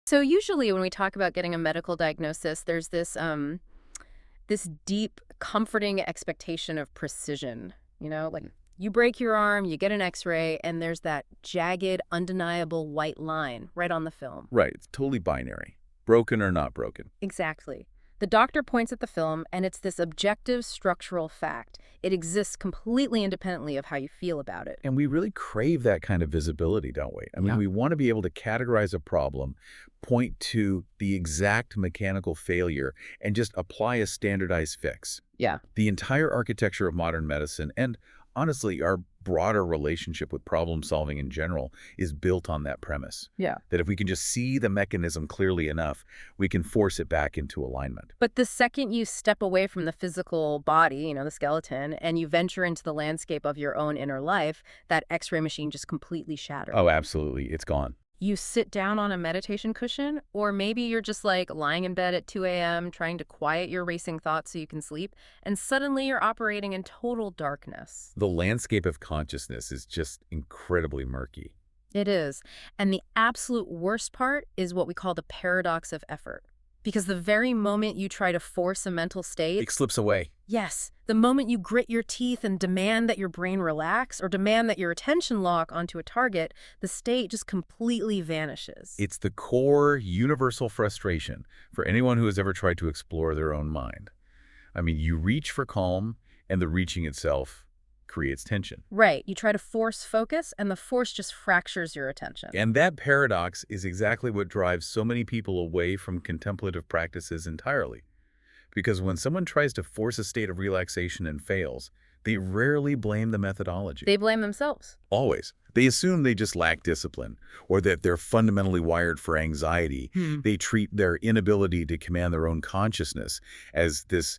So usually when we talk about getting a medical diagnosis, there's this deep, comforting expectation of precision. Like you break your arm, you get an X-ray, and there's that jagged, undeniable white line right on the film. Right, it's totally binary. Broken or not broken. Exactly. The doctor points at the film, and it's this objective structural fact. It exists completely independently of how you feel about it. And we really crave that kind of visibility, don't we? I mean, we want to be able to categorize a problem, point to the exact mechanical failure, and just apply a standardized fix. Yeah. The entire architecture of modern medicine, and honestly, our broader relationship with problem solving in general, is built on that premise. Yeah. That if we can just see the mechanism clearly enough, we can force it back into alignment. But the second you step away from the physical body, the skeleton, and you venture into the landscape of your own inner life, that X-ray machine just completely shatters. Oh, absolutely. It's gone. You sit down on a meditation cushion, or maybe you're just like lying in bed at 2 a.m. trying to quiet your racing thoughts so you can sleep, and suddenly you're operating in total darkness. The landscape of consciousness is just incredibly murky. It is. And the absolute worst part is what we call the paradox of effort. Because the very moment you try to force a mental state, It slips away. yes, the moment you grit your teeth and demand that your brain relax or demand that your attention lock onto a target, the state just completely vanishes. It's the core universal frustration for anyone who has ever tried to explore their own mind. I mean, you reach for calm, and the reaching itself creates tension. Right. You try to force focus, and the force just fractures your attention. And that paradox is exactly what drives so many people away from contemplative practices entirely. Because when someone tries to force a state of relaxation and fails, they rarely blame the methodology. They blame themselves. Always. They assume they just lack discipline, or that they're fundamentally wired for anxiety. They treat their inability to command their own consciousness as this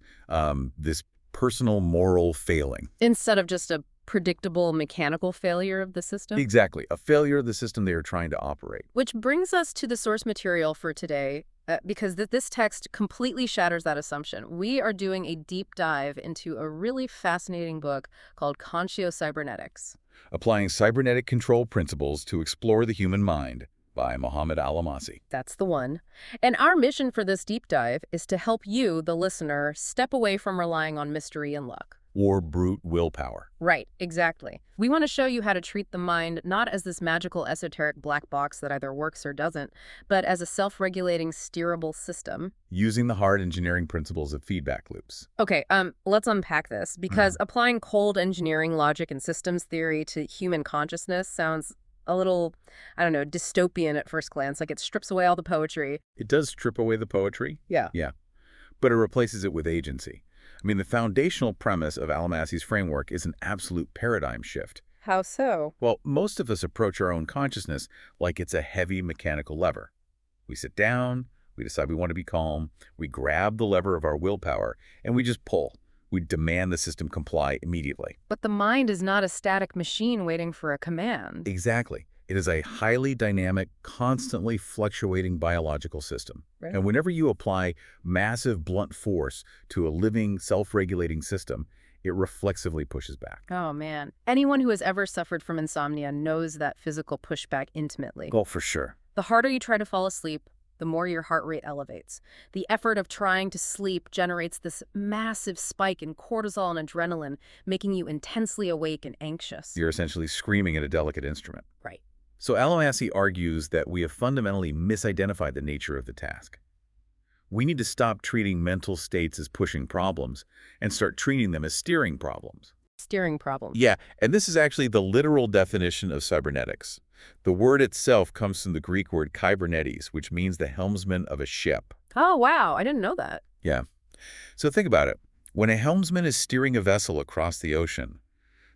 personal moral failing. Instead of just a predictable mechanical failure of the system. Exactly. A failure of the system they are trying to operate. Which brings us to the source material for today, because this text completely shatters that assumption. We are doing a deep dive into a really fascinating book called Conscio-Cybernetics. Applying Cybernetic Control Principles to Explore the Human Mind by محمد العمصي. That's the one. And our mission for this deep dive is to help you, the listener, step away from relying on mystery and luck. Or brute willpower. Right, exactly. We want to show you how to treat the mind not as this magical esoteric black box that either works or doesn't, but as a self-regulating steerable system. Using the hard engineering principles of feedback loops. Okay, let's unpack this, because applying cold engineering logic and systems theory to human consciousness sounds a little, dystopian at first glance, like it strips away all the poetry. It does strip away the poetry. Yeah. Yeah. But it replaces it with agency. I mean, the foundational premise of Almasi's framework is an absolute paradigm shift. How so? Well, most of us approach our own consciousness like it's a heavy mechanical lever. We sit down, we decide we want to be calm, we grab the lever of our willpower, and we just pull. We demand the system comply immediately. But the mind is not a static machine waiting for a command. Exactly. It is a highly dynamic, constantly fluctuating biological system. Right. And whenever you apply massive blunt force to a living, self-regulating system, it reflexively pushes back. Oh, man. Anyone who has ever suffered from insomnia knows that physical pushback intimately. Oh, for sure. The harder you try to fall asleep, the more your heart rate elevates. The effort of trying to sleep generates this massive spike in cortisol and adrenaline, making you intensely awake and anxious. You're essentially screaming at a delicate instrument. Right. So Almasi argues that we have fundamentally misidentified the nature of the task. We need to stop treating mental states as pushing problems and start treating them as steering problems. Steering problems. Yeah, and this is actually the literal definition of cybernetics. The word itself comes from the Greek word kybernetes, which means the helmsman of a ship. Oh, wow. I didn't know that. Yeah. So think about it. When a helmsman is steering a vessel across the ocean,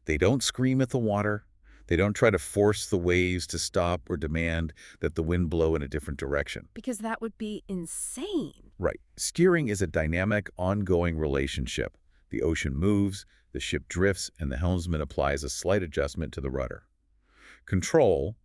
they don't scream at the water. They don't try to force the waves to stop or demand that the wind blow in a different direction. Because that would be insane. Right. Steering is a dynamic, ongoing relationship. The ocean moves, the ship drifts, and the helmsman applies a slight adjustment to the rudder. Control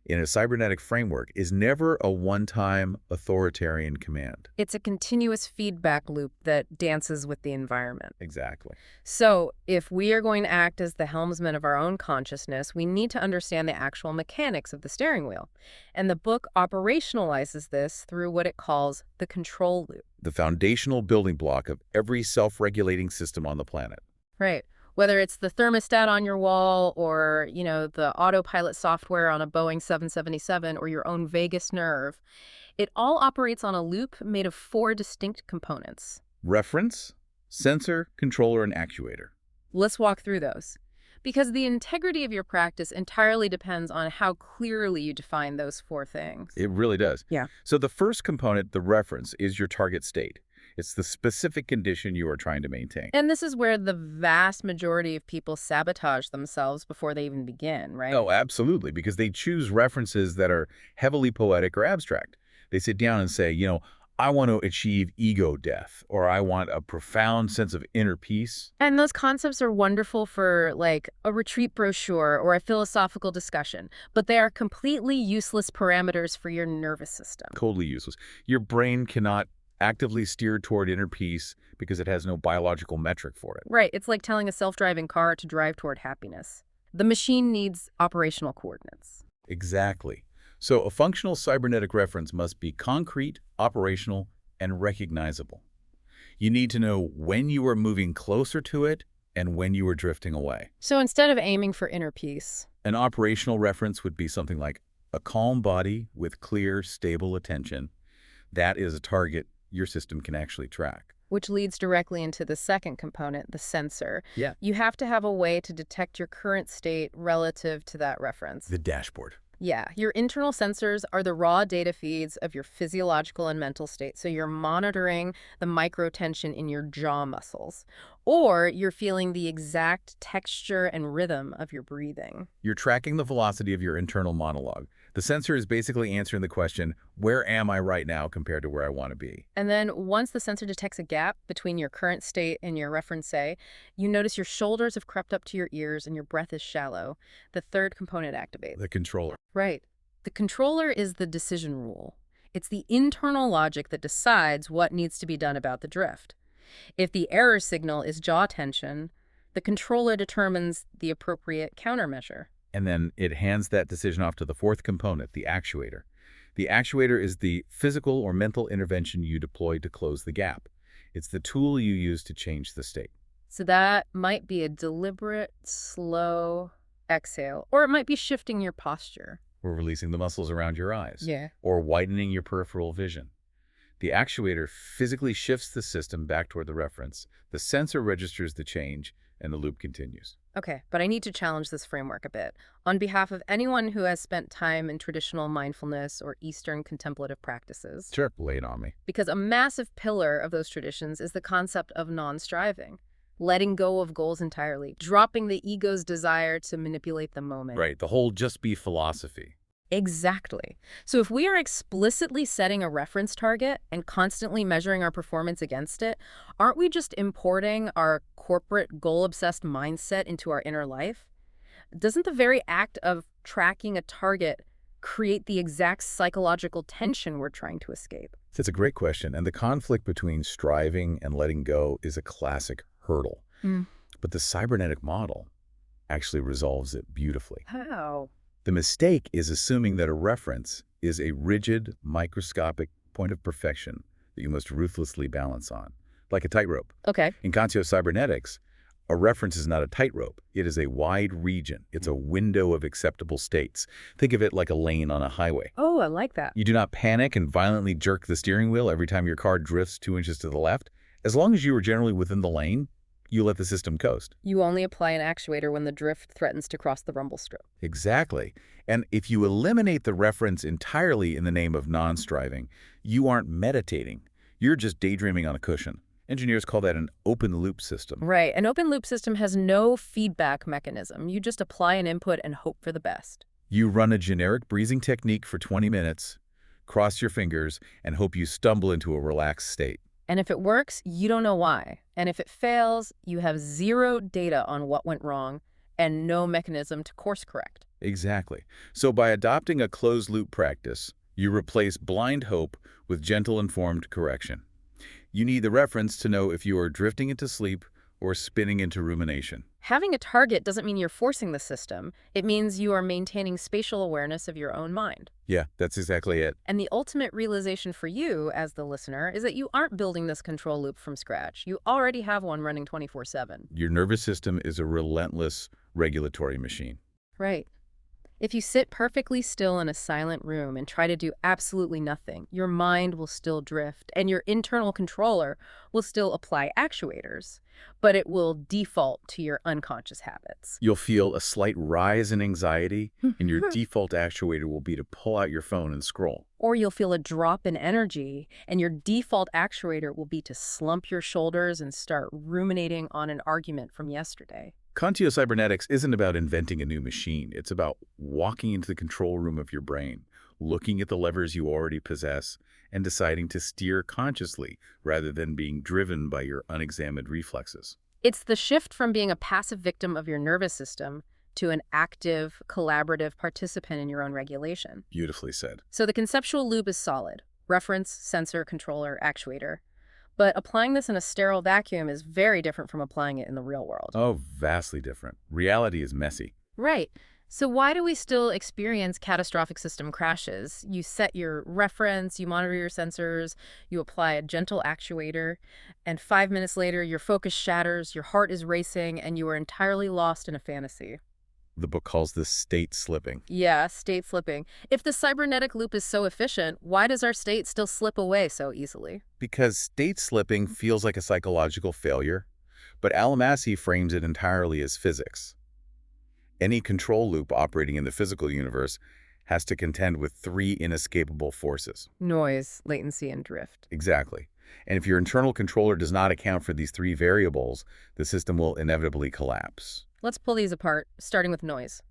in a cybernetic framework is never a one-time authoritarian command. It's a continuous feedback loop that dances with the environment. Exactly. So, if we are going to act as the helmsman of our own consciousness, we need to understand the actual mechanics of the steering wheel. And the book operationalizes this through what it calls the control loop. The foundational building block of every self-regulating system on the planet. Right. Whether it's the thermostat on your wall or, the autopilot software on a Boeing 777 or your own vagus nerve, it all operates on a loop made of 4 distinct components. Reference, sensor, controller, and actuator. Let's walk through those. Because the integrity of your practice entirely depends on how clearly you define those 4 things. It really does. Yeah. So the first component, the reference, is your target state. It's the specific condition you are trying to maintain. And this is where the vast majority of people sabotage themselves before they even begin, right? Oh, absolutely, because they choose references that are heavily poetic or abstract. They sit down and say, I want to achieve ego death, or I want a profound sense of inner peace. And those concepts are wonderful for, like, a retreat brochure or a philosophical discussion, but they are completely useless parameters for your nervous system. Totally useless. Your brain cannot actively steer toward inner peace because it has no biological metric for it. Right. It's like telling a self-driving car to drive toward happiness. The machine needs operational coordinates. Exactly. So a functional cybernetic reference must be concrete, operational, and recognizable. You need to know when you are moving closer to it and when you are drifting away. So instead of aiming for inner peace, an operational reference would be something like a calm body with clear, stable attention. That is a target your system can actually track. Which leads directly into the second component, the sensor. Yeah. You have to have a way to detect your current state relative to that reference. The dashboard. Yeah. Your internal sensors are the raw data feeds of your physiological and mental state. So you're monitoring the microtension in your jaw muscles, or you're feeling the exact texture and rhythm of your breathing. You're tracking the velocity of your internal monologue. The sensor is basically answering the question, where am I right now compared to where I want to be? And then once the sensor detects a gap between your current state and your reference say, you notice your shoulders have crept up to your ears and your breath is shallow. The third component activates. The controller. Right. The controller is the decision rule. It's the internal logic that decides what needs to be done about the drift. If the error signal is jaw tension, the controller determines the appropriate countermeasure. And then it hands that decision off to the fourth component, the actuator. The actuator is the physical or mental intervention you deploy to close the gap. It's the tool you use to change the state. So that might be a deliberate, slow exhale, or it might be shifting your posture. Or releasing the muscles around your eyes. Yeah. Or widening your peripheral vision. The actuator physically shifts the system back toward the reference. The sensor registers the change, and the loop continues. Okay, but I need to challenge this framework a bit. On behalf of anyone who has spent time in traditional mindfulness or Eastern contemplative practices. Sure, lay it on me. Because a massive pillar of those traditions is the concept of non-striving. Letting go of goals entirely. Dropping the ego's desire to manipulate the moment. Right, the whole just be philosophy. Exactly. So if we are explicitly setting a reference target and constantly measuring our performance against it, aren't we just importing our corporate goal-obsessed mindset into our inner life? Doesn't the very act of tracking a target create the exact psychological tension we're trying to escape? That's a great question, and the conflict between striving and letting go is a classic hurdle. But the cybernetic model actually resolves it beautifully. How? The mistake is assuming that a reference is a rigid, microscopic point of perfection that you must ruthlessly balance on, like a tightrope. Okay. In Conscio-Cybernetics, a reference is not a tightrope. It is a wide region. It's a window of acceptable states. Think of it like a lane on a highway. Oh, I like that. You do not panic and violently jerk the steering wheel every time your car drifts 2 inches to the left. As long as you are generally within the lane, you let the system coast. You only apply an actuator when the drift threatens to cross the rumble strip. Exactly. And if you eliminate the reference entirely in the name of non-striving, you aren't meditating. You're just daydreaming on a cushion. Engineers call that an open-loop system. Right. An open-loop system has no feedback mechanism. You just apply an input and hope for the best. You run a generic breathing technique for 20 minutes, cross your fingers, and hope you stumble into a relaxed state. And if it works, you don't know why. And if it fails, you have zero data on what went wrong and no mechanism to course correct. Exactly. So by adopting a closed-loop practice, you replace blind hope with gentle informed correction. You need the reference to know if you are drifting into sleep or spinning into rumination. Having a target doesn't mean you're forcing the system. It means you are maintaining spatial awareness of your own mind. Yeah, that's exactly it. And the ultimate realization for you, as the listener, is that you aren't building this control loop from scratch. You already have one running 24/7. Your nervous system is a relentless regulatory machine. Right. If you sit perfectly still in a silent room and try to do absolutely nothing, your mind will still drift, and your internal controller will still apply actuators, but it will default to your unconscious habits. You'll feel a slight rise in anxiety, and your default actuator will be to pull out your phone and scroll. Or you'll feel a drop in energy, and your default actuator will be to slump your shoulders and start ruminating on an argument from yesterday. Conscio-Cybernetics isn't about inventing a new machine. It's about walking into the control room of your brain, looking at the levers you already possess, and deciding to steer consciously rather than being driven by your unexamined reflexes. It's the shift from being a passive victim of your nervous system to an active, collaborative participant in your own regulation. Beautifully said. So the conceptual loop is solid: reference, sensor, controller, actuator. But applying this in a sterile vacuum is very different from applying it in the real world. Oh, vastly different. Reality is messy. Right. So why do we still experience catastrophic system crashes? You set your reference, you monitor your sensors, you apply a gentle actuator, and 5 minutes later, your focus shatters, your heart is racing, and you are entirely lost in a fantasy. The book calls this state slipping. Yeah, state slipping. If the cybernetic loop is so efficient, why does our state still slip away so easily? Because state slipping feels like a psychological failure, but Almasi frames it entirely as physics. Any control loop operating in the physical universe has to contend with three inescapable forces. Noise, latency, and drift. Exactly. And if your internal controller does not account for these three variables, the system will inevitably collapse. Let's pull these apart, starting with noise.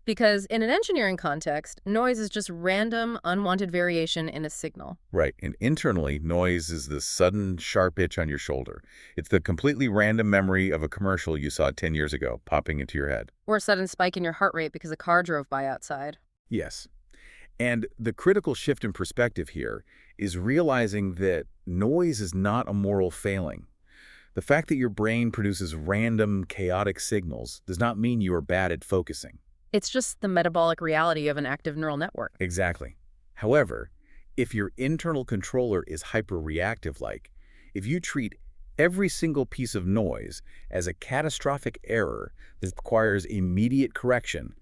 Because in an engineering context, noise is just random, unwanted variation in a signal. Right. And internally, noise is the sudden, sharp itch on your shoulder. It's the completely random memory of a commercial you saw 10 years ago popping into your head. Or a sudden spike in your heart rate because a car drove by outside. Yes. And the critical shift in perspective here is realizing that noise is not a moral failing. The fact that your brain produces random, chaotic signals does not mean you are bad at focusing. It's just the metabolic reality of an active neural network. Exactly. However, if your internal controller is hyper-reactive-like, if you treat every single piece of noise as a catastrophic error that requires immediate correction,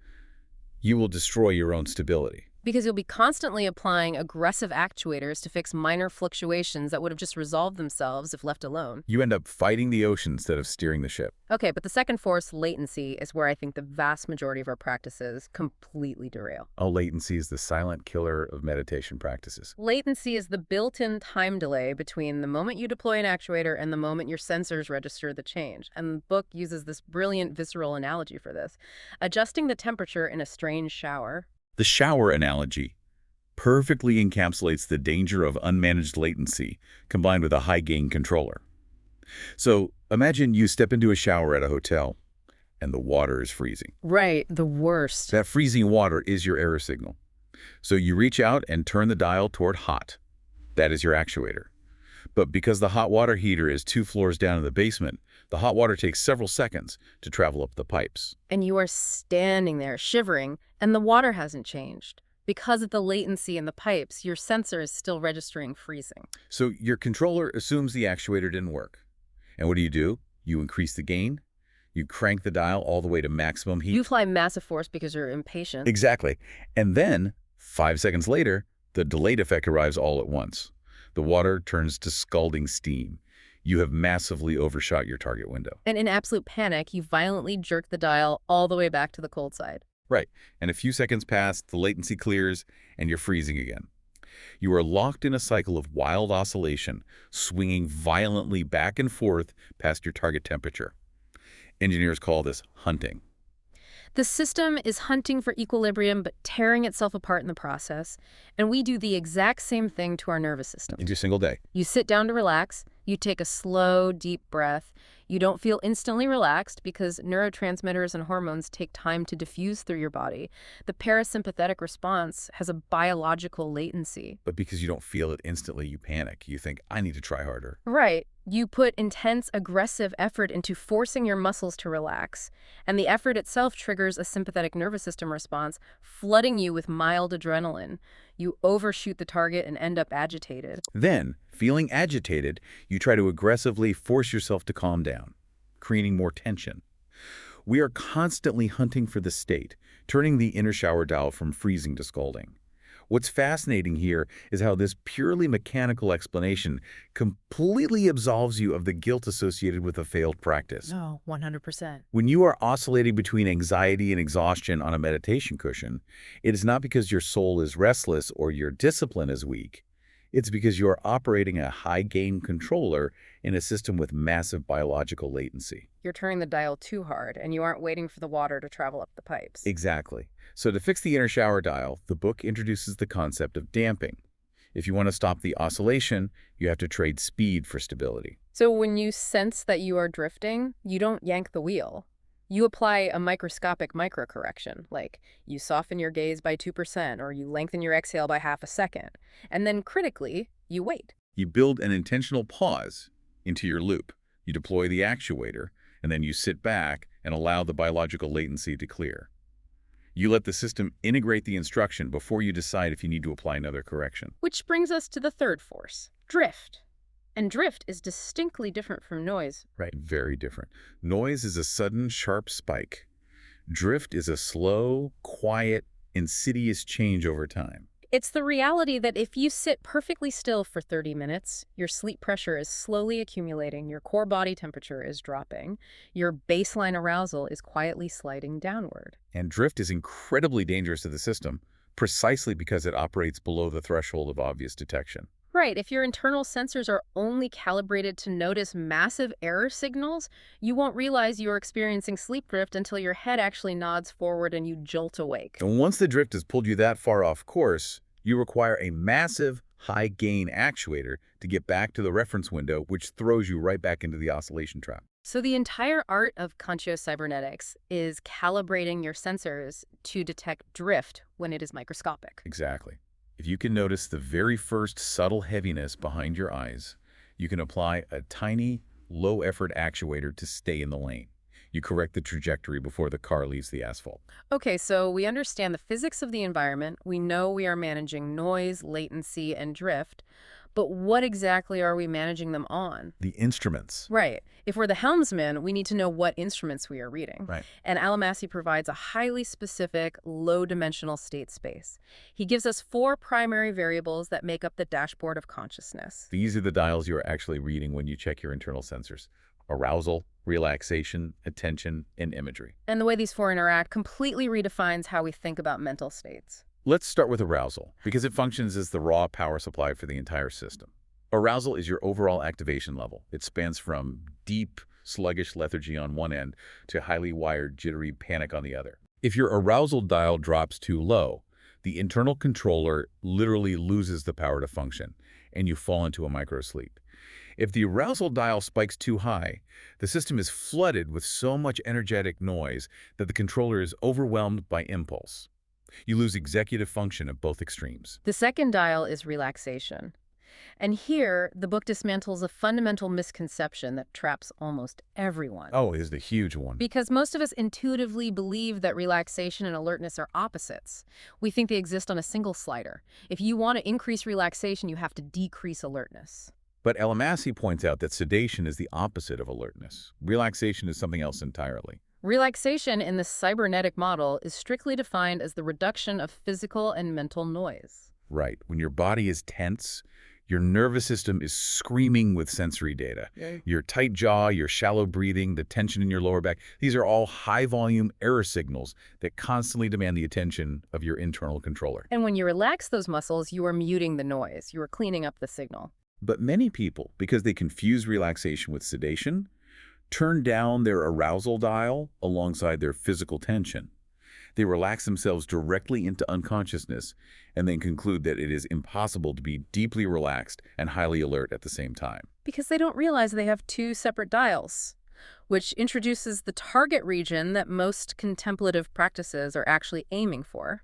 you will destroy your own stability. Because you'll be constantly applying aggressive actuators to fix minor fluctuations that would have just resolved themselves if left alone. You end up fighting the ocean instead of steering the ship. Okay, but the second force, latency, is where I think the vast majority of our practices completely derail. Oh, latency is the silent killer of meditation practices. Latency is the built-in time delay between the moment you deploy an actuator and the moment your sensors register the change. And the book uses this brilliant visceral analogy for this. Adjusting the temperature in a strange shower. The shower analogy perfectly encapsulates the danger of unmanaged latency combined with a high-gain controller. So imagine you step into a shower at a hotel and the water is freezing. Right, the worst. That freezing water is your error signal. So you reach out and turn the dial toward hot. That is your actuator. But because the hot water heater is 2 floors down in the basement, the hot water takes several seconds to travel up the pipes. And you are standing there shivering, and the water hasn't changed. Because of the latency in the pipes, your sensor is still registering freezing. So your controller assumes the actuator didn't work. And what do? You increase the gain. You crank the dial all the way to maximum heat. You apply massive force because you're impatient. Exactly. And then, 5 seconds later, the delayed effect arrives all at once. The water turns to scalding steam. You have massively overshot your target window. And in absolute panic, you violently jerk the dial all the way back to the cold side. Right. And a few seconds pass, the latency clears, and you're freezing again. You are locked in a cycle of wild oscillation, swinging violently back and forth past your target temperature. Engineers call this hunting. The system is hunting for equilibrium, but tearing itself apart in the process. And we do the exact same thing to our nervous system. Every single day. You sit down to relax, You take a slow, deep breath. You don't feel instantly relaxed because neurotransmitters and hormones take time to diffuse through your body. The parasympathetic response has a biological latency. But because you don't feel it instantly, you panic. You think, I need to try harder. Right. You put intense, aggressive effort into forcing your muscles to relax, and the effort itself triggers a sympathetic nervous system response, flooding you with mild adrenaline. You overshoot the target and end up agitated. Then, feeling agitated, you try to aggressively force yourself to calm down, creating more tension. We are constantly hunting for the state, turning the inner shower dial from freezing to scalding. What's fascinating here is how this purely mechanical explanation completely absolves you of the guilt associated with a failed practice. No, 100%. When you are oscillating between anxiety and exhaustion on a meditation cushion, it is not because your soul is restless or your discipline is weak. It's because you are operating a high-gain controller in a system with massive biological latency. You're turning the dial too hard, and you aren't waiting for the water to travel up the pipes. Exactly. So to fix the inner shower dial, the book introduces the concept of damping. If you want to stop the oscillation, you have to trade speed for stability. So when you sense that you are drifting, you don't yank the wheel. You apply a microscopic microcorrection, like you soften your gaze by 2% or you lengthen your exhale by half a second. And then critically, you wait. You build an intentional pause into your loop. You deploy the actuator, and then you sit back and allow the biological latency to clear. You let the system integrate the instruction before you decide if you need to apply another correction. Which brings us to the third force, drift. And drift is distinctly different from noise. Right. Very different. Noise is a sudden, sharp spike. Drift is a slow, quiet, insidious change over time. It's the reality that if you sit perfectly still for 30 minutes, your sleep pressure is slowly accumulating, your core body temperature is dropping, your baseline arousal is quietly sliding downward. And drift is incredibly dangerous to the system, precisely because it operates below the threshold of obvious detection. Right, if your internal sensors are only calibrated to notice massive error signals, you won't realize you're experiencing sleep drift until your head actually nods forward and you jolt awake. And once the drift has pulled you that far off course, you require a massive, high-gain actuator to get back to the reference window, which throws you right back into the oscillation trap. So the entire art of Conscio-Cybernetics is calibrating your sensors to detect drift when it is microscopic. Exactly. If you can notice the very first subtle heaviness behind your eyes, you can apply a tiny, low-effort actuator to stay in the lane. You correct the trajectory before the car leaves the asphalt. Okay, so we understand the physics of the environment. We know we are managing noise, latency, and drift. But what exactly are we managing them on? The instruments. Right. If we're the helmsman, we need to know what instruments we are reading. Right. And Almasi provides a highly specific, low-dimensional state space. He gives us 4 primary variables that make up the dashboard of consciousness. These are the dials you are actually reading when you check your internal sensors: arousal, relaxation, attention, and imagery. And the way these 4 interact completely redefines how we think about mental states. Let's start with arousal, because it functions as the raw power supply for the entire system. Arousal is your overall activation level. It spans from deep, sluggish lethargy on one end to highly wired, jittery panic on the other. If your arousal dial drops too low, the internal controller literally loses the power to function, and you fall into a microsleep. If the arousal dial spikes too high, the system is flooded with so much energetic noise that the controller is overwhelmed by impulse. You lose executive function at both extremes. The second dial is relaxation. And here, the book dismantles a fundamental misconception that traps almost everyone. Oh, is the huge one. Because most of us intuitively believe that relaxation and alertness are opposites. We think they exist on a single slider. If you want to increase relaxation, you have to decrease alertness. But Almasi points out that sedation is the opposite of alertness. Relaxation is something else entirely. Relaxation in the cybernetic model is strictly defined as the reduction of physical and mental noise. Right. When your body is tense, your nervous system is screaming with sensory data. Yay. Your tight jaw, your shallow breathing, the tension in your lower back, these are all high-volume error signals that constantly demand the attention of your internal controller. And when you relax those muscles, you are muting the noise. You are cleaning up the signal. But many people, because they confuse relaxation with sedation, turn down their arousal dial alongside their physical tension. They relax themselves directly into unconsciousness and then conclude that it is impossible to be deeply relaxed and highly alert at the same time. because they don't realize they have two separate dials, which introduces the target region that most contemplative practices are actually aiming for.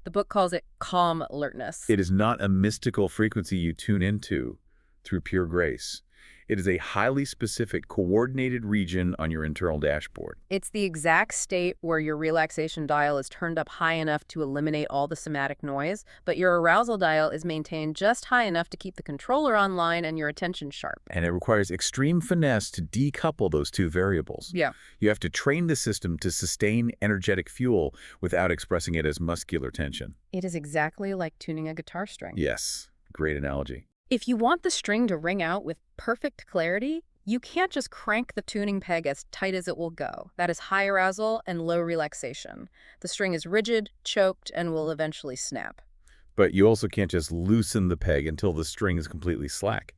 The book calls it calm alertness. It is not a mystical frequency you tune into through pure grace. It is a highly specific, coordinated region on your internal dashboard. It's the exact state where your relaxation dial is turned up high enough to eliminate all the somatic noise, but your arousal dial is maintained just high enough to keep the controller online and your attention sharp. And it requires extreme finesse to decouple those two variables. Yeah. You have to train the system to sustain energetic fuel without expressing it as muscular tension. It is exactly like tuning a guitar string. Yes, great analogy. If you want the string to ring out with perfect clarity, you can't just crank the tuning peg as tight as it will go. That is high arousal and low relaxation. The string is rigid, choked, and will eventually snap. But you also can't just loosen the peg until the string is completely slack.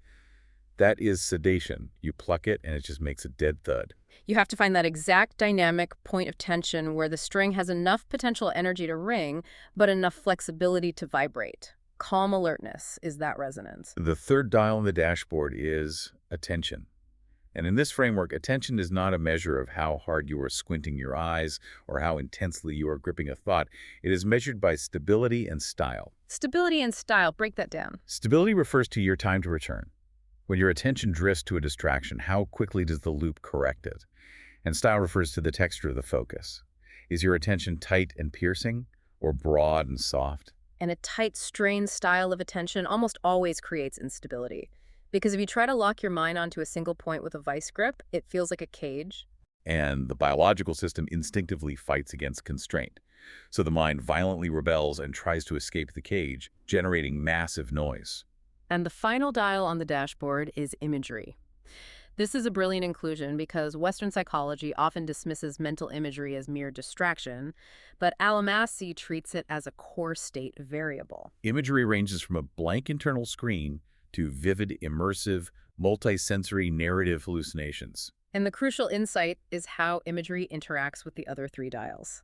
That is sedation. You pluck it and it just makes a dead thud. You have to find that exact dynamic point of tension where the string has enough potential energy to ring, but enough flexibility to vibrate. Calm alertness is that resonance. The third dial on the dashboard is attention. And in this framework, attention is not a measure of how hard you are squinting your eyes or how intensely you are gripping a thought. It is measured by stability and style. Stability and style, break that down. Stability refers to your time to return. When your attention drifts to a distraction, how quickly does the loop correct it? And style refers to the texture of the focus. Is your attention tight and piercing or broad and soft? And a tight, strained style of attention almost always creates instability. Because if you try to lock your mind onto a single point with a vice grip, it feels like a cage. And the biological system instinctively fights against constraint. So the mind violently rebels and tries to escape the cage, generating massive noise. And the final dial on the dashboard is imagery. This is a brilliant inclusion because Western psychology often dismisses mental imagery as mere distraction, but Almasi treats it as a core state variable. Imagery ranges from a blank internal screen to vivid, immersive, multisensory narrative hallucinations. And the crucial insight is how imagery interacts with the other three dials.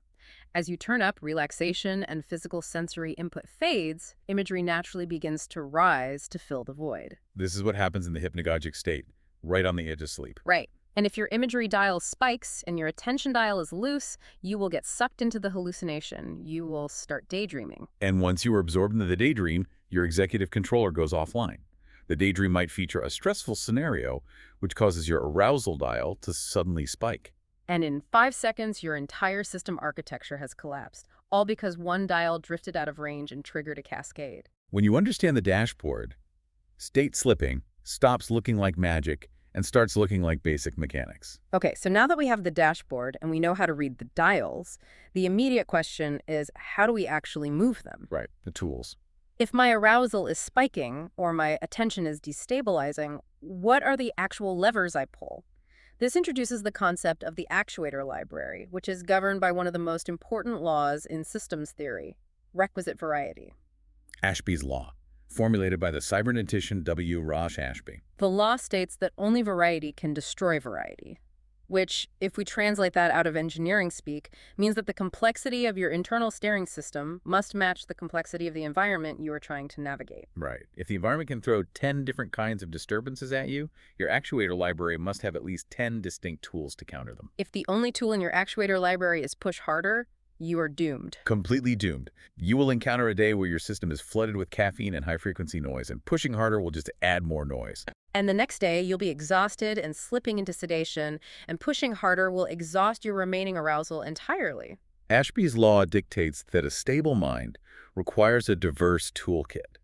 As you turn up relaxation and physical sensory input fades, imagery naturally begins to rise to fill the void. This is what happens in the hypnagogic state, right on the edge of sleep. Right. And if your imagery dial spikes and your attention dial is loose, you will get sucked into the hallucination. You will start daydreaming. And once you are absorbed into the daydream, your executive controller goes offline. The daydream might feature a stressful scenario, which causes your arousal dial to suddenly spike. And in 5 seconds, your entire system architecture has collapsed, all because one dial drifted out of range and triggered a cascade. When you understand the dashboard, state slipping stops looking like magic and starts looking like basic mechanics. Okay, so now that we have the dashboard and we know how to read the dials, the immediate question is, how do we actually move them? Right, the tools. If my arousal is spiking or my attention is destabilizing, what are the actual levers I pull? This introduces the concept of the actuator library, which is governed by one of the most important laws in systems theory, requisite variety. Ashby's law, formulated by the cybernetician W. Rosh Ashby. The law states that only variety can destroy variety, which, if we translate that out of engineering speak, means that the complexity of your internal steering system must match the complexity of the environment you are trying to navigate. Right. If the environment can throw 10 different kinds of disturbances at you, your actuator library must have at least 10 distinct tools to counter them. If the only tool in your actuator library is push harder, you are doomed. Completely doomed. You will encounter a day where your system is flooded with caffeine and high-frequency noise, and pushing harder will just add more noise. And the next day, you'll be exhausted and slipping into sedation, and pushing harder will exhaust your remaining arousal entirely. Ashby's law dictates that a stable mind requires a diverse toolkit.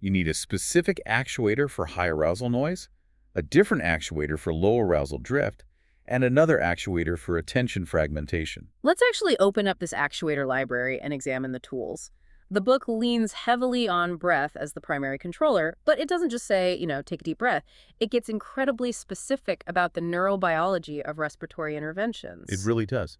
You need a specific actuator for high arousal noise, a different actuator for low arousal drift, and another actuator for attention fragmentation. Let's actually open up this actuator library and examine the tools. The book leans heavily on breath as the primary controller, but it doesn't just say, take a deep breath. It gets incredibly specific about the neurobiology of respiratory interventions. It really does.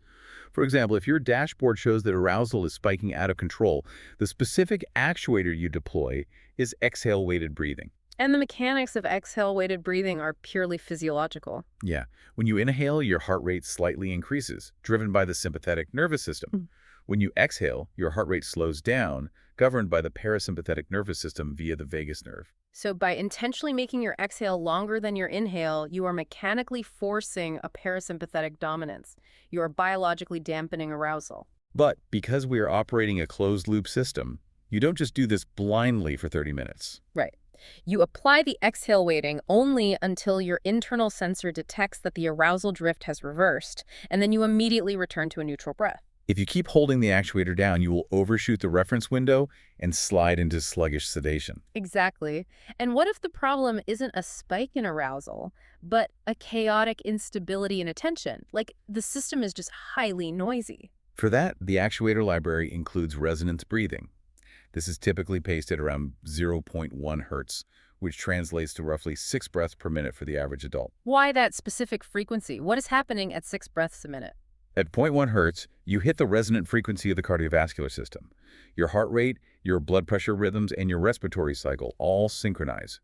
For example, if your dashboard shows that arousal is spiking out of control, the specific actuator you deploy is exhale-weighted breathing. And the mechanics of exhale-weighted breathing are purely physiological. Yeah. When you inhale, your heart rate slightly increases, driven by the sympathetic nervous system. When you exhale, your heart rate slows down, governed by the parasympathetic nervous system via the vagus nerve. So by intentionally making your exhale longer than your inhale, you are mechanically forcing a parasympathetic dominance. You are biologically dampening arousal. But because we are operating a closed-loop system, you don't just do this blindly for 30 minutes. Right. You apply the exhale weighting only until your internal sensor detects that the arousal drift has reversed, and then you immediately return to a neutral breath. If you keep holding the actuator down, you will overshoot the reference window and slide into sluggish sedation. Exactly. And what if the problem isn't a spike in arousal, but a chaotic instability in attention? Like the system is just highly noisy. For that, the actuator library includes resonance breathing. This is typically paced at around 0.1 hertz, which translates to roughly 6 breaths per minute for the average adult. Why that specific frequency? What is happening at 6 breaths a minute? At zero point 0.1 hertz, you hit the resonant frequency of the cardiovascular system. Your heart rate, your blood pressure rhythms, and your respiratory cycle all synchronize.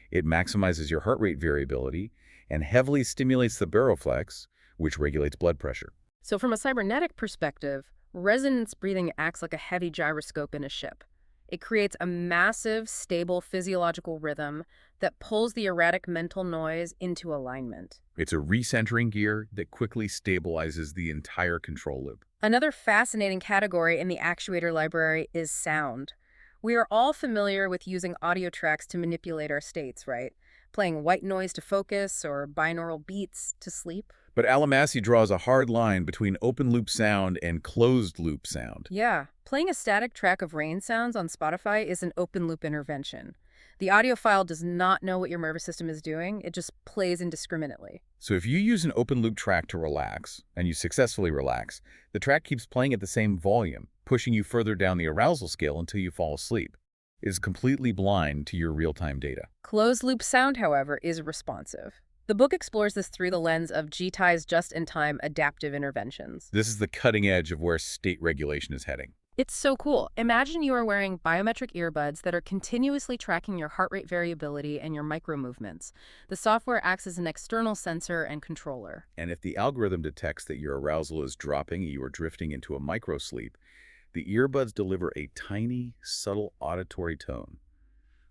It maximizes your heart rate variability and heavily stimulates the baroflex, which regulates blood pressure. So from a cybernetic perspective, resonance breathing acts like a heavy gyroscope in a ship. It creates a massive, stable physiological rhythm that pulls the erratic mental noise into alignment. It's a recentering gear that quickly stabilizes the entire control loop. Another fascinating category in the actuator library is sound. We are all familiar with using audio tracks to manipulate our states, right? Playing white noise to focus or binaural beats to sleep. But Allemasi draws a hard line between open-loop sound and closed-loop sound. Yeah, playing a static track of rain sounds on Spotify is an open-loop intervention. The audio file does not know what your nervous system is doing. It just plays indiscriminately. So if you use an open-loop track to relax, and you successfully relax, the track keeps playing at the same volume, pushing you further down the arousal scale until you fall asleep. It is completely blind to your real-time data. Closed-loop sound, however, is responsive. The book explores this through the lens of GTI's just-in-time adaptive interventions. This is the cutting edge of where state regulation is heading. It's so cool. Imagine you are wearing biometric earbuds that are continuously tracking your heart rate variability and your micro-movements. The software acts as an external sensor and controller. And if the algorithm detects that your arousal is dropping and you are drifting into a micro-sleep, the earbuds deliver a tiny, subtle auditory tone,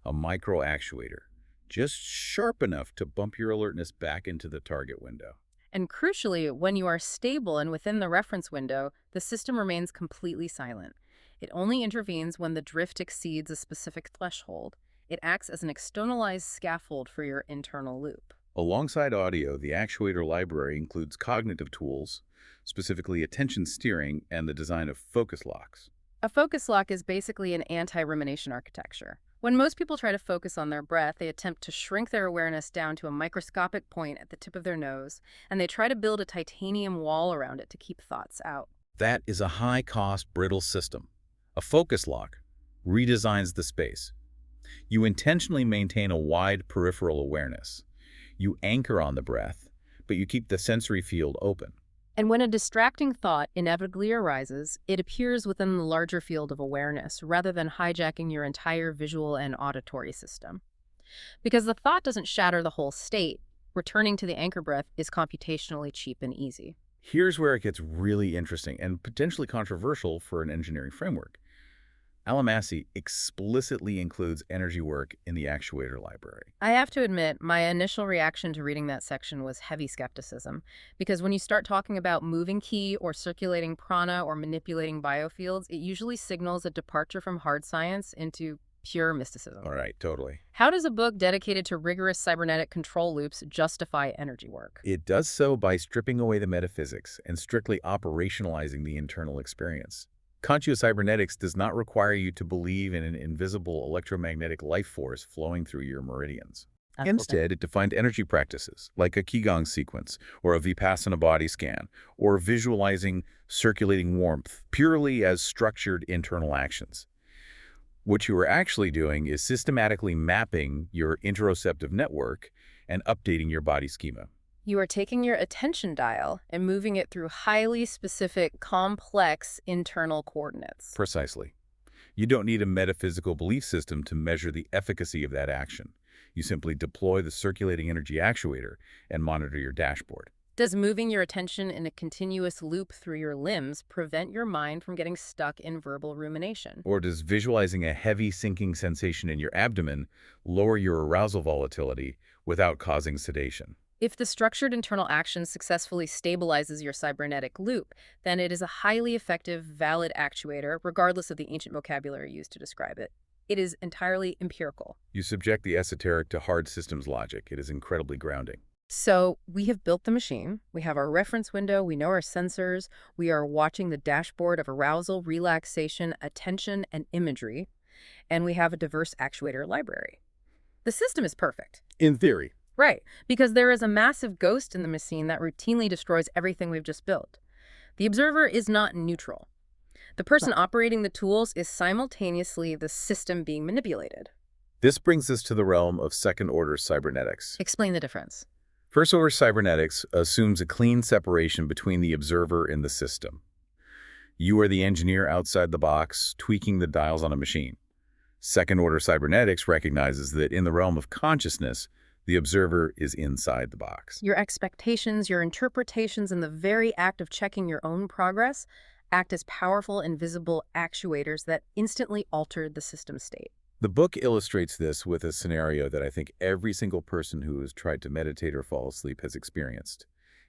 a micro-actuator, just sharp enough to bump your alertness back into the target window. And crucially, when you are stable and within the reference window, the system remains completely silent. It only intervenes when the drift exceeds a specific threshold. It acts as an externalized scaffold for your internal loop. Alongside audio, the actuator library includes cognitive tools, specifically attention steering and the design of focus locks. A focus lock is basically an anti-rumination architecture. When most people try to focus on their breath, they attempt to shrink their awareness down to a microscopic point at the tip of their nose, and they try to build a titanium wall around it to keep thoughts out. That is a high-cost, brittle system. A focus lock redesigns the space. You intentionally maintain a wide peripheral awareness. You anchor on the breath, but you keep the sensory field open. And when a distracting thought inevitably arises, it appears within the larger field of awareness rather than hijacking your entire visual and auditory system. Because the thought doesn't shatter the whole state, returning to the anchor breath is computationally cheap and easy. Here's where it gets really interesting and potentially controversial for an engineering framework. Allemasi explicitly includes energy work in the actuator library. I have to admit, my initial reaction to reading that section was heavy skepticism, because when you start talking about moving ki or circulating prana or manipulating biofields, it usually signals a departure from hard science into pure mysticism. All right, totally. How does a book dedicated to rigorous cybernetic control loops justify energy work? It does so by stripping away the metaphysics and strictly operationalizing the internal experience. Conscio-Cybernetics does not require you to believe in an invisible electromagnetic life force flowing through your meridians. Instead, it defined energy practices, like a Qigong sequence, or a Vipassana body scan, or visualizing circulating warmth, purely as structured internal actions. What you are actually doing is systematically mapping your interoceptive network and updating your body schema. You are taking your attention dial and moving it through highly specific, complex internal coordinates. Precisely. You don't need a metaphysical belief system to measure the efficacy of that action. You simply deploy the circulating energy actuator and monitor your dashboard. Does moving your attention in a continuous loop through your limbs prevent your mind from getting stuck in verbal rumination? Or does visualizing a heavy sinking sensation in your abdomen lower your arousal volatility without causing sedation? If the structured internal action successfully stabilizes your cybernetic loop, then it is a highly effective, valid actuator, regardless of the ancient vocabulary used to describe it. It is entirely empirical. You subject the esoteric to hard systems logic. It is incredibly grounding. So we have built the machine, we have our reference window, we know our sensors, we are watching the dashboard of arousal, relaxation, attention, and imagery, and we have a diverse actuator library. The system is perfect. In theory. Right, because there is a massive ghost in the machine that routinely destroys everything we've just built. The observer is not neutral. The person operating the tools is simultaneously the system being manipulated. This brings us to the realm of second-order cybernetics. Explain the difference. First-order cybernetics assumes a clean separation between the observer and the system. You are the engineer outside the box, tweaking the dials on a machine. Second-order cybernetics recognizes that in the realm of consciousness, the observer is inside the box. Your expectations, your interpretations, and the very act of checking your own progress act as powerful, invisible actuators that instantly alter the system state. The book illustrates this with a scenario that I think every single person who has tried to meditate or fall asleep has experienced.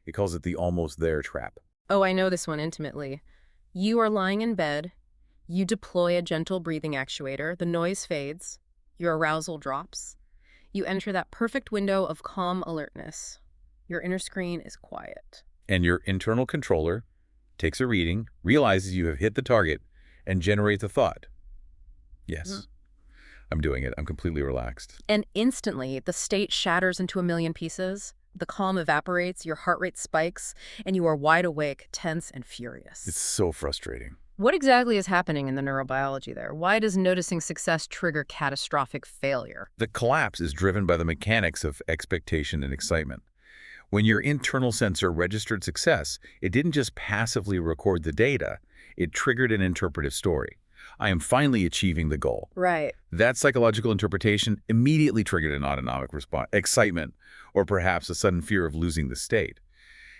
It calls it the almost there trap. Oh, I know this one intimately. You are lying in bed. You deploy a gentle breathing actuator. The noise fades. Your arousal drops. You enter that perfect window of calm alertness. Your inner screen is quiet. And your internal controller takes a reading, realizes you have hit the target, and generates a thought. Yes, I'm doing it. I'm completely relaxed. And instantly, the state shatters into a million pieces. The calm evaporates, your heart rate spikes, and you are wide awake, tense, and furious. It's so frustrating. What exactly is happening in the neurobiology there? Why does noticing success trigger catastrophic failure? The collapse is driven by the mechanics of expectation and excitement. When your internal sensor registered success, it didn't just passively record the data, it triggered an interpretive story. I am finally achieving the goal. Right. That psychological interpretation immediately triggered an autonomic response, excitement, or perhaps a sudden fear of losing the state.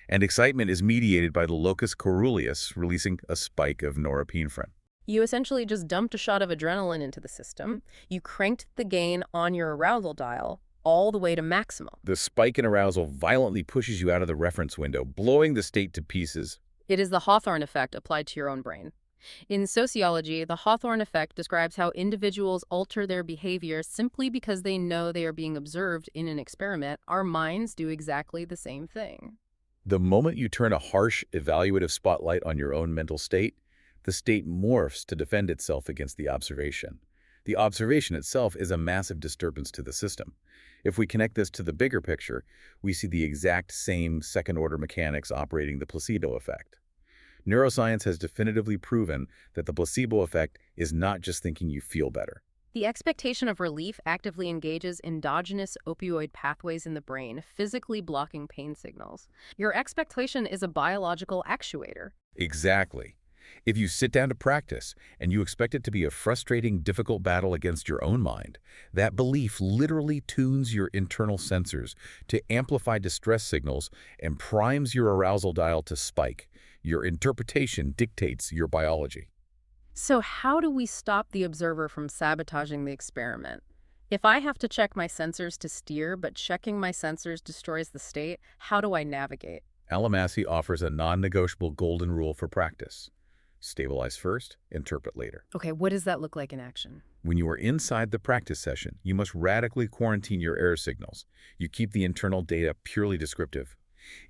And excitement is mediated by the locus coeruleus, releasing a spike of norepinephrine. You essentially just dumped a shot of adrenaline into the system. You cranked the gain on your arousal dial all the way to maximum. The spike in arousal violently pushes you out of the reference window, blowing the state to pieces. It is the Hawthorne effect applied to your own brain. In sociology, the Hawthorne effect describes how individuals alter their behavior simply because they know they are being observed in an experiment. Our minds do exactly the same thing. The moment you turn a harsh, evaluative spotlight on your own mental state, the state morphs to defend itself against the observation. The observation itself is a massive disturbance to the system. If we connect this to the bigger picture, we see the exact same second-order mechanics operating the placebo effect. Neuroscience has definitively proven that the placebo effect is not just thinking you feel better. The expectation of relief actively engages endogenous opioid pathways in the brain, physically blocking pain signals. Your expectation is a biological actuator. Exactly. If you sit down to practice and you expect it to be a frustrating, difficult battle against your own mind, that belief literally tunes your internal sensors to amplify distress signals and primes your arousal dial to spike. Your interpretation dictates your biology. So how do we stop the observer from sabotaging the experiment? If I have to check my sensors to steer, but checking my sensors destroys the state, how do I navigate? Allemasi offers a non-negotiable golden rule for practice. Stabilize first, interpret later. Okay, what does that look like in action? When you are inside the practice session, you must radically quarantine your error signals. You keep the internal data purely descriptive.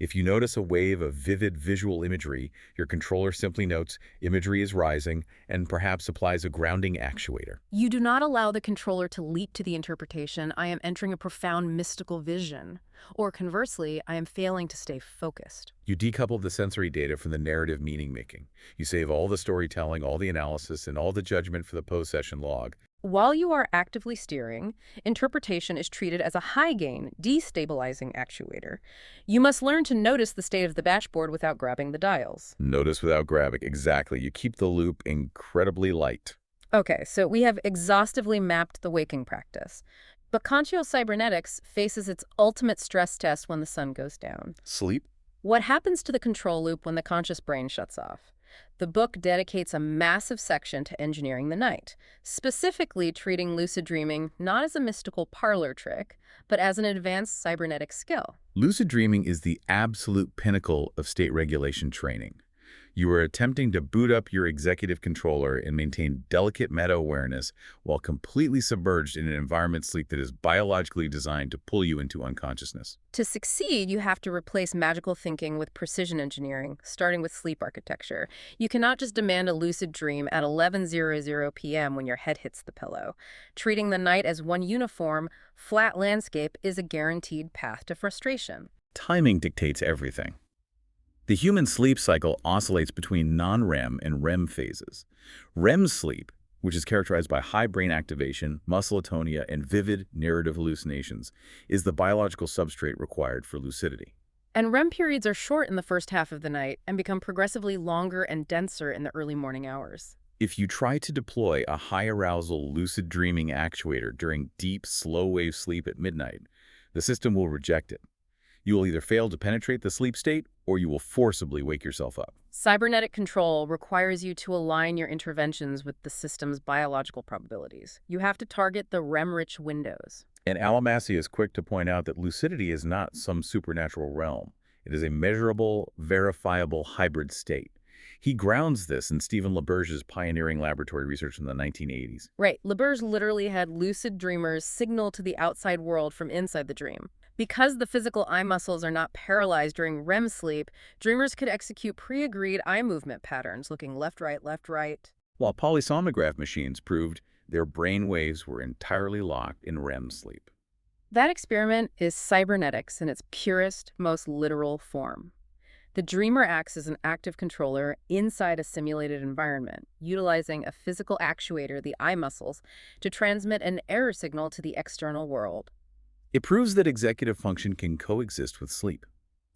If you notice a wave of vivid visual imagery, your controller simply notes imagery is rising and perhaps applies a grounding actuator. You do not allow the controller to leap to the interpretation, I am entering a profound mystical vision. Or conversely, I am failing to stay focused. You decouple the sensory data from the narrative meaning-making. You save all the storytelling, all the analysis, and all the judgment for the post-session log. While you are actively steering, interpretation is treated as a high-gain, destabilizing actuator. You must learn to notice the state of the dashboard without grabbing the dials. Notice without grabbing. Exactly. You keep the loop incredibly light. Okay, so we have exhaustively mapped the waking practice. But Conscio-Cybernetics faces its ultimate stress test when the sun goes down. Sleep? What happens to the control loop when the conscious brain shuts off? The book dedicates a massive section to engineering the night, specifically treating lucid dreaming not as a mystical parlor trick, but as an advanced cybernetic skill. Lucid dreaming is the absolute pinnacle of state regulation training. You are attempting to boot up your executive controller and maintain delicate meta-awareness while completely submerged in an environment sleep that is biologically designed to pull you into unconsciousness. To succeed, you have to replace magical thinking with precision engineering, starting with sleep architecture. You cannot just demand a lucid dream at 11:00 p.m. when your head hits the pillow. Treating the night as one uniform, flat landscape is a guaranteed path to frustration. Timing dictates everything. The human sleep cycle oscillates between non-REM and REM phases. REM sleep, which is characterized by high brain activation, muscle atonia, and vivid narrative hallucinations, is the biological substrate required for lucidity. And REM periods are short in the first half of the night and become progressively longer and denser in the early morning hours. If you try to deploy a high-arousal lucid dreaming actuator during deep, slow-wave sleep at midnight, the system will reject it. You will either fail to penetrate the sleep state, or you will forcibly wake yourself up. Cybernetic control requires you to align your interventions with the system's biological probabilities. You have to target the REM-rich windows. And Almasi is quick to point out that lucidity is not some supernatural realm. It is a measurable, verifiable hybrid state. He grounds this in Stephen LaBerge's pioneering laboratory research in the 1980s. Right, LaBerge literally had lucid dreamers signal to the outside world from inside the dream. Because the physical eye muscles are not paralyzed during REM sleep, dreamers could execute pre-agreed eye movement patterns, looking left, right. While polysomnograph machines proved their brain waves were entirely locked in REM sleep. That experiment is cybernetics in its purest, most literal form. The dreamer acts as an active controller inside a simulated environment, utilizing a physical actuator, the eye muscles, to transmit an error signal to the external world. It proves that executive function can coexist with sleep.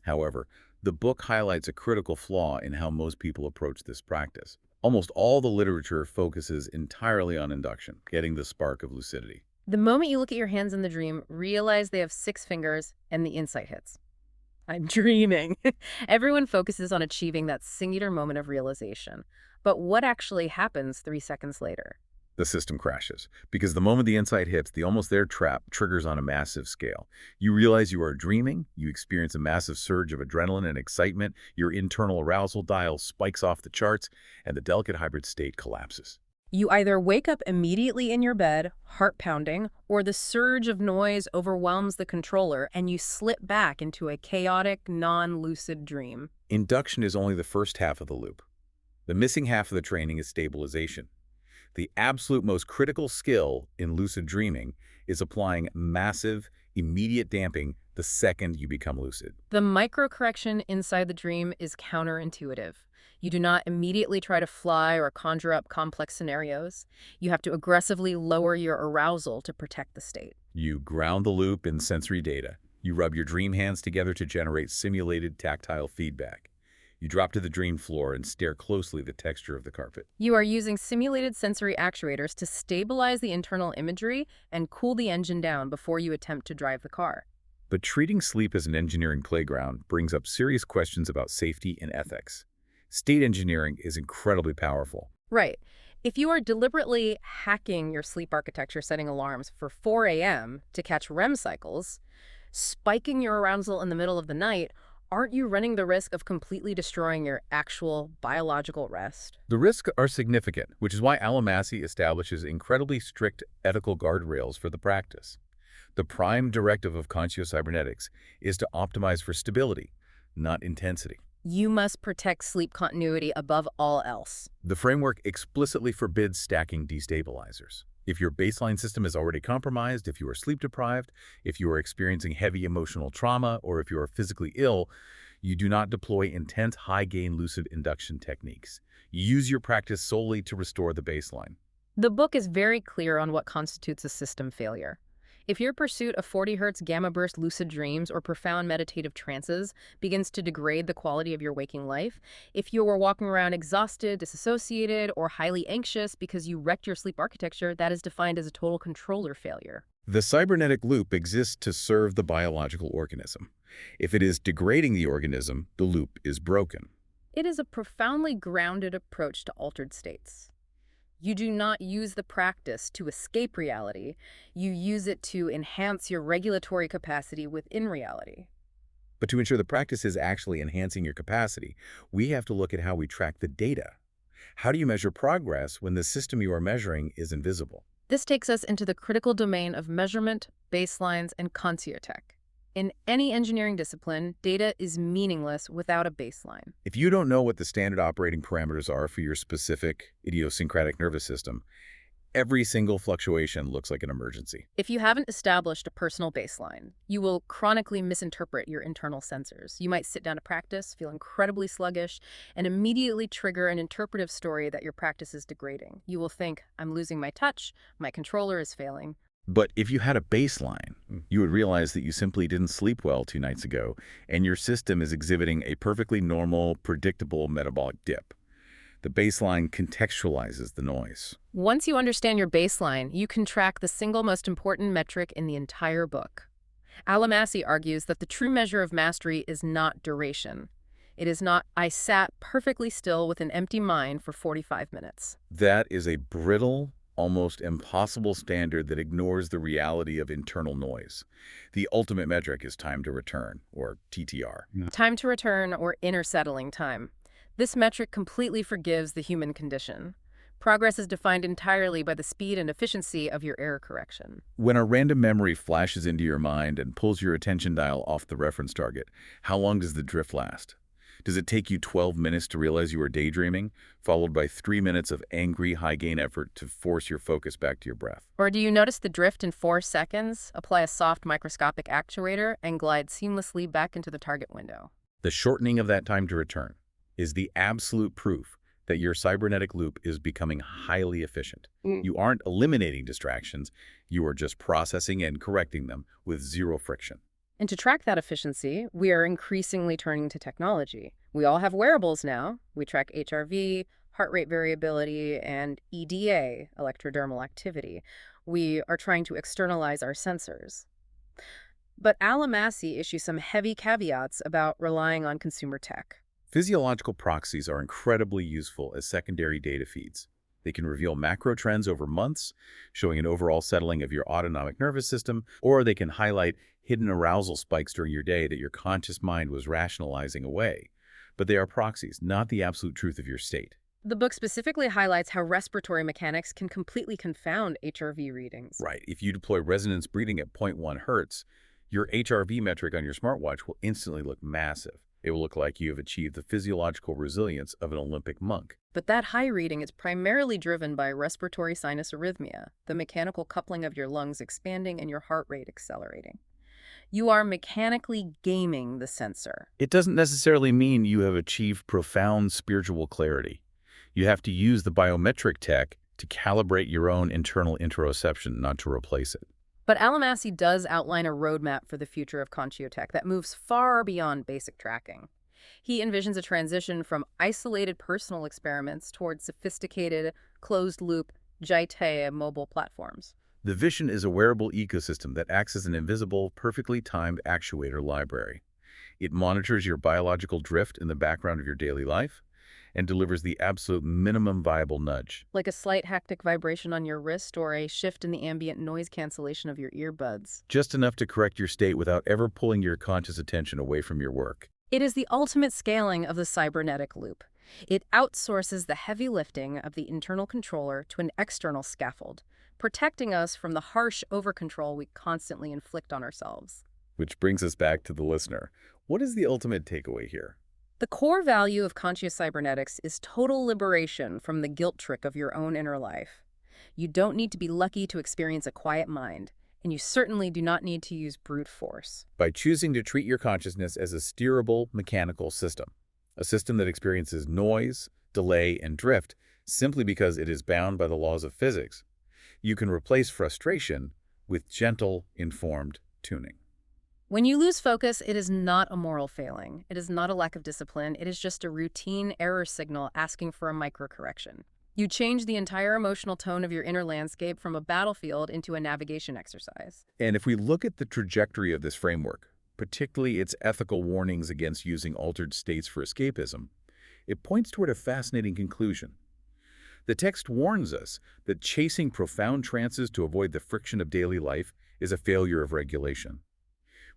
However, the book highlights a critical flaw in how most people approach this practice. Almost all the literature focuses entirely on induction, getting the spark of lucidity. The moment you look at your hands in the dream, realize they have 6 fingers, and the insight hits. I'm dreaming. Everyone focuses on achieving that singular moment of realization. But what actually happens 3 seconds later? The system crashes, because the moment the insight hits, the almost there trap triggers on a massive scale. You realize you are dreaming, you experience a massive surge of adrenaline and excitement, your internal arousal dial spikes off the charts, and the delicate hybrid state collapses. You either wake up immediately in your bed, heart pounding, or the surge of noise overwhelms the controller and you slip back into a chaotic, non-lucid dream. Induction is only the first half of the loop. The missing half of the training is stabilization. The absolute most critical skill in lucid dreaming is applying massive, immediate damping the second you become lucid. The microcorrection inside the dream is counterintuitive. You do not immediately try to fly or conjure up complex scenarios. You have to aggressively lower your arousal to protect the state. You ground the loop in sensory data. You rub your dream hands together to generate simulated tactile feedback. You drop to the dream floor and stare closely at the texture of the carpet. You are using simulated sensory actuators to stabilize the internal imagery and cool the engine down before you attempt to drive the car. But treating sleep as an engineering playground brings up serious questions about safety and ethics. State engineering is incredibly powerful. Right. If you are deliberately hacking your sleep architecture, setting alarms for 4 a.m. to catch REM cycles, spiking your arousal in the middle of the night, aren't you running the risk of completely destroying your actual biological rest? The risks are significant, which is why Almasi establishes incredibly strict ethical guardrails for the practice. The prime directive of Conscio-Cybernetics is to optimize for stability, not intensity. You must protect sleep continuity above all else. The framework explicitly forbids stacking destabilizers. If your baseline system is already compromised, if you are sleep deprived, if you are experiencing heavy emotional trauma, or if you are physically ill, you do not deploy intense high-gain lucid induction techniques. You use your practice solely to restore the baseline. The book is very clear on what constitutes a system failure. If your pursuit of 40 Hz gamma burst lucid dreams or profound meditative trances begins to degrade the quality of your waking life, if you are walking around exhausted, disassociated, or highly anxious because you wrecked your sleep architecture, that is defined as a total controller failure. The cybernetic loop exists to serve the biological organism. If it is degrading the organism, the loop is broken. It is a profoundly grounded approach to altered states. You do not use the practice to escape reality. You use it to enhance your regulatory capacity within reality. But to ensure the practice is actually enhancing your capacity, we have to look at how we track the data. How do you measure progress when the system you are measuring is invisible? This takes us into the critical domain of measurement, baselines, and Conscio-Tech. In any engineering discipline, data is meaningless without a baseline. If you don't know what the standard operating parameters are for your specific idiosyncratic nervous system, every single fluctuation looks like an emergency. If you haven't established a personal baseline, you will chronically misinterpret your internal sensors. You might sit down to practice, feel incredibly sluggish, and immediately trigger an interpretive story that your practice is degrading. You will think, I'm losing my touch, my controller is failing. But if you had a baseline, you would realize that you simply didn't sleep well 2 nights ago, and your system is exhibiting a perfectly normal, predictable metabolic dip. The baseline contextualizes the noise. Once you understand your baseline, you can track the single most important metric in the entire book. Almasi argues that the true measure of mastery is not duration. It is not, I sat perfectly still with an empty mind for 45 minutes. That is a brittle, almost impossible standard that ignores the reality of internal noise. The ultimate metric is time to return, or TTR. Time to return, or inner settling time. This metric completely forgives the human condition. Progress is defined entirely by the speed and efficiency of your error correction. When a random memory flashes into your mind and pulls your attention dial off the reference target, how long does the drift last? Does it take you 12 minutes to realize you were daydreaming, followed by 3 minutes of angry, high-gain effort to force your focus back to your breath? Or do you notice the drift in 4 seconds, apply a soft microscopic actuator, and glide seamlessly back into the target window? The shortening of that time to return is the absolute proof that your cybernetic loop is becoming highly efficient. You aren't eliminating distractions, you are just processing and correcting them with zero friction. And to track that efficiency, we are increasingly turning to technology. We all have wearables now. We track HRV, heart rate variability, and EDA, electrodermal activity. We are trying to externalize our sensors. But Almasi issues some heavy caveats about relying on consumer tech. Physiological proxies are incredibly useful as secondary data feeds. They can reveal macro trends over months, showing an overall settling of your autonomic nervous system, or they can highlight hidden arousal spikes during your day that your conscious mind was rationalizing away. But they are proxies, not the absolute truth of your state. The book specifically highlights how respiratory mechanics can completely confound HRV readings. Right. If you deploy resonance breathing at 0.1 hertz, your HRV metric on your smartwatch will instantly look massive. It will look like you have achieved the physiological resilience of an Olympic monk. But that high reading is primarily driven by respiratory sinus arrhythmia, the mechanical coupling of your lungs expanding and your heart rate accelerating. You are mechanically gaming the sensor. It doesn't necessarily mean you have achieved profound spiritual clarity. You have to use the biometric tech to calibrate your own internal interoception, not to replace it. But Almasi does outline a roadmap for the future of Conscio-Tech that moves far beyond basic tracking. He envisions a transition from isolated personal experiments towards sophisticated, closed-loop, JITE mobile platforms. The vision is a wearable ecosystem that acts as an invisible, perfectly timed actuator library. It monitors your biological drift in the background of your daily life and delivers the absolute minimum viable nudge. Like a slight haptic vibration on your wrist or a shift in the ambient noise cancellation of your earbuds. Just enough to correct your state without ever pulling your conscious attention away from your work. It is the ultimate scaling of the cybernetic loop. It outsources the heavy lifting of the internal controller to an external scaffold, protecting us from the harsh over-control we constantly inflict on ourselves. Which brings us back to the listener. What is the ultimate takeaway here? The core value of Conscio-Cybernetics is total liberation from the guilt trick of your own inner life. You don't need to be lucky to experience a quiet mind, and you certainly do not need to use brute force. By choosing to treat your consciousness as a steerable mechanical system, a system that experiences noise, delay, and drift simply because it is bound by the laws of physics, you can replace frustration with gentle, informed tuning. When you lose focus, it is not a moral failing. It is not a lack of discipline. It is just a routine error signal asking for a micro-correction. You change the entire emotional tone of your inner landscape from a battlefield into a navigation exercise. And if we look at the trajectory of this framework, particularly its ethical warnings against using altered states for escapism, it points toward a fascinating conclusion. The text warns us that chasing profound trances to avoid the friction of daily life is a failure of regulation,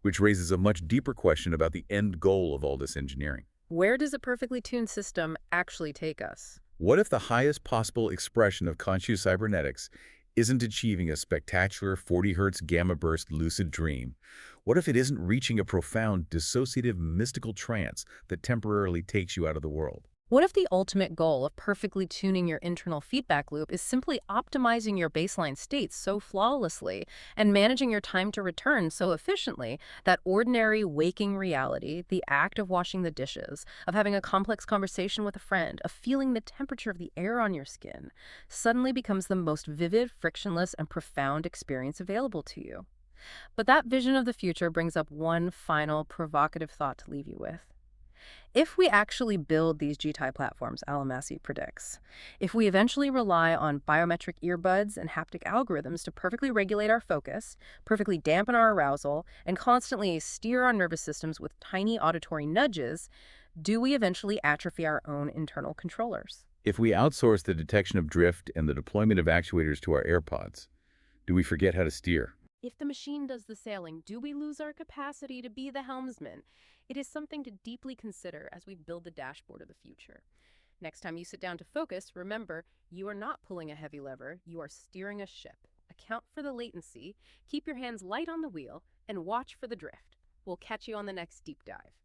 which raises a much deeper question about the end goal of all this engineering. Where does a perfectly tuned system actually take us? What if the highest possible expression of Conscio-Cybernetics isn't achieving a spectacular 40 Hz gamma burst lucid dream? What if it isn't reaching a profound dissociative mystical trance that temporarily takes you out of the world? What if the ultimate goal of perfectly tuning your internal feedback loop is simply optimizing your baseline states so flawlessly and managing your time to return so efficiently that ordinary waking reality, the act of washing the dishes, of having a complex conversation with a friend, of feeling the temperature of the air on your skin, suddenly becomes the most vivid, frictionless, and profound experience available to you? But that vision of the future brings up one final provocative thought to leave you with. If we actually build these G-type platforms, Almasi predicts, if we eventually rely on biometric earbuds and haptic algorithms to perfectly regulate our focus, perfectly dampen our arousal, and constantly steer our nervous systems with tiny auditory nudges, do we eventually atrophy our own internal controllers? If we outsource the detection of drift and the deployment of actuators to our AirPods, do we forget how to steer? If the machine does the sailing, do we lose our capacity to be the helmsman? It is something to deeply consider as we build the dashboard of the future. Next time you sit down to focus, remember, you are not pulling a heavy lever, you are steering a ship. Account for the latency, keep your hands light on the wheel, and watch for the drift. We'll catch you on the next deep dive.